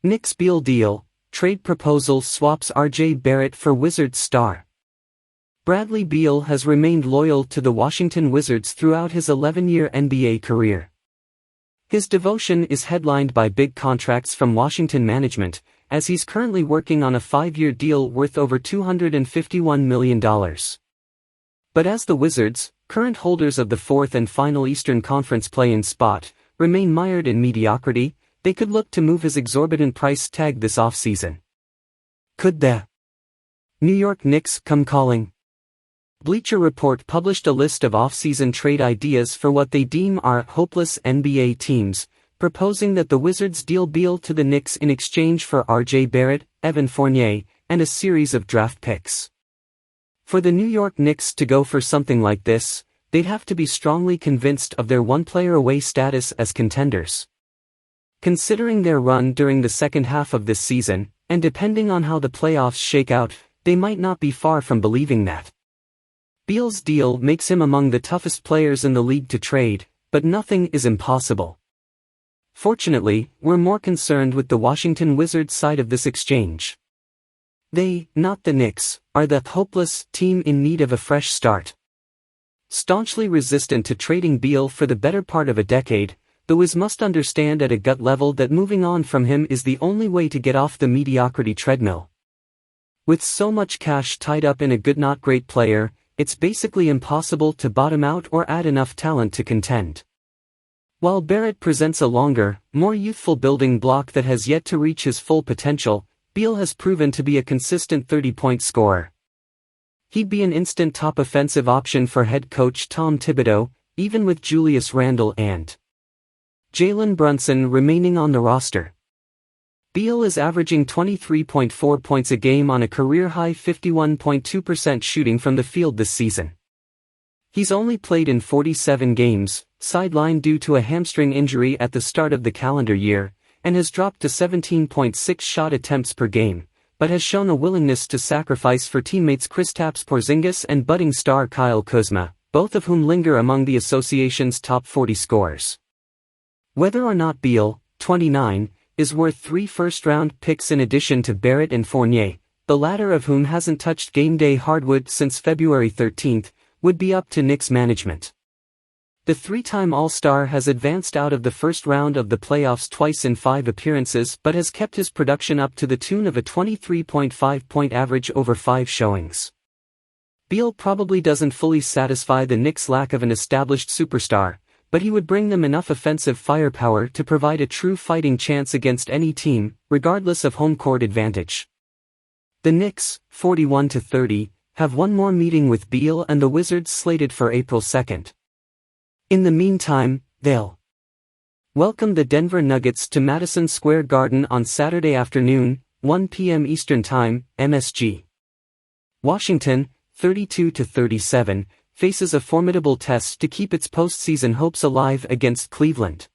Knicks Beal deal, trade proposal swaps RJ Barrett for Wizards star. Bradley Beal has remained loyal to the Washington Wizards throughout his 11-year NBA career. His devotion is headlined by big contracts from Washington management, as he's currently working on a 5-year deal worth over $251 million. But as the Wizards, current holders of the fourth and final Eastern Conference play-in spot, remain mired in mediocrity, they could look to move his exorbitant price tag this offseason. Could the New York Knicks come calling? Bleacher Report published a list of offseason trade ideas for what they deem are hopeless NBA teams, proposing that the Wizards deal Beal to the Knicks in exchange for RJ Barrett, Evan Fournier, and a series of draft picks. For the New York Knicks to go for something like this, they'd have to be strongly convinced of their one-player-away status as contenders. Considering their run during the second half of this season, and depending on how the playoffs shake out, they might not be far from believing that. Beal's deal makes him among the toughest players in the league to trade, but nothing is impossible. Fortunately, we're more concerned with the Washington Wizards side of this exchange. They, not the Knicks, are the hopeless team in need of a fresh start. Staunchly resistant to trading Beal for the better part of a decade, the Wiz must understand at a gut level that moving on from him is the only way to get off the mediocrity treadmill. With so much cash tied up in a good-not-great player, it's basically impossible to bottom out or add enough talent to contend. While Barrett presents a longer, more youthful building block that has yet to reach his full potential, Beal has proven to be a consistent 30-point scorer. He'd be an instant top offensive option for head coach Tom Thibodeau, even with Julius Randle and Jalen Brunson remaining on the roster. Beal is averaging 23.4 points a game on a career-high 51.2% shooting from the field this season. He's only played in 47 games, sidelined due to a hamstring injury at the start of the calendar year, and has dropped to 17.6 shot attempts per game, but has shown a willingness to sacrifice for teammates Kristaps Porzingis and budding star Kyle Kuzma, both of whom linger among the association's top 40 scorers. Whether or not Beal, 29, is worth 3 first-round picks in addition to Barrett and Fournier, the latter of whom hasn't touched game-day hardwood since February 13, would be up to Knicks management. The 3-time All-Star has advanced out of the first round of the playoffs twice in 5 appearances but has kept his production up to the tune of a 23.5-point average over 5 showings. Beal probably doesn't fully satisfy the Knicks' lack of an established superstar, but he would bring them enough offensive firepower to provide a true fighting chance against any team, regardless of home court advantage. The Knicks, 41-30, have one more meeting with Beal and the Wizards slated for April 2. In the meantime, they'll welcome the Denver Nuggets to Madison Square Garden on Saturday afternoon, 1 p.m. Eastern Time, MSG. Washington, 32-37, faces a formidable test to keep its postseason hopes alive against Cleveland.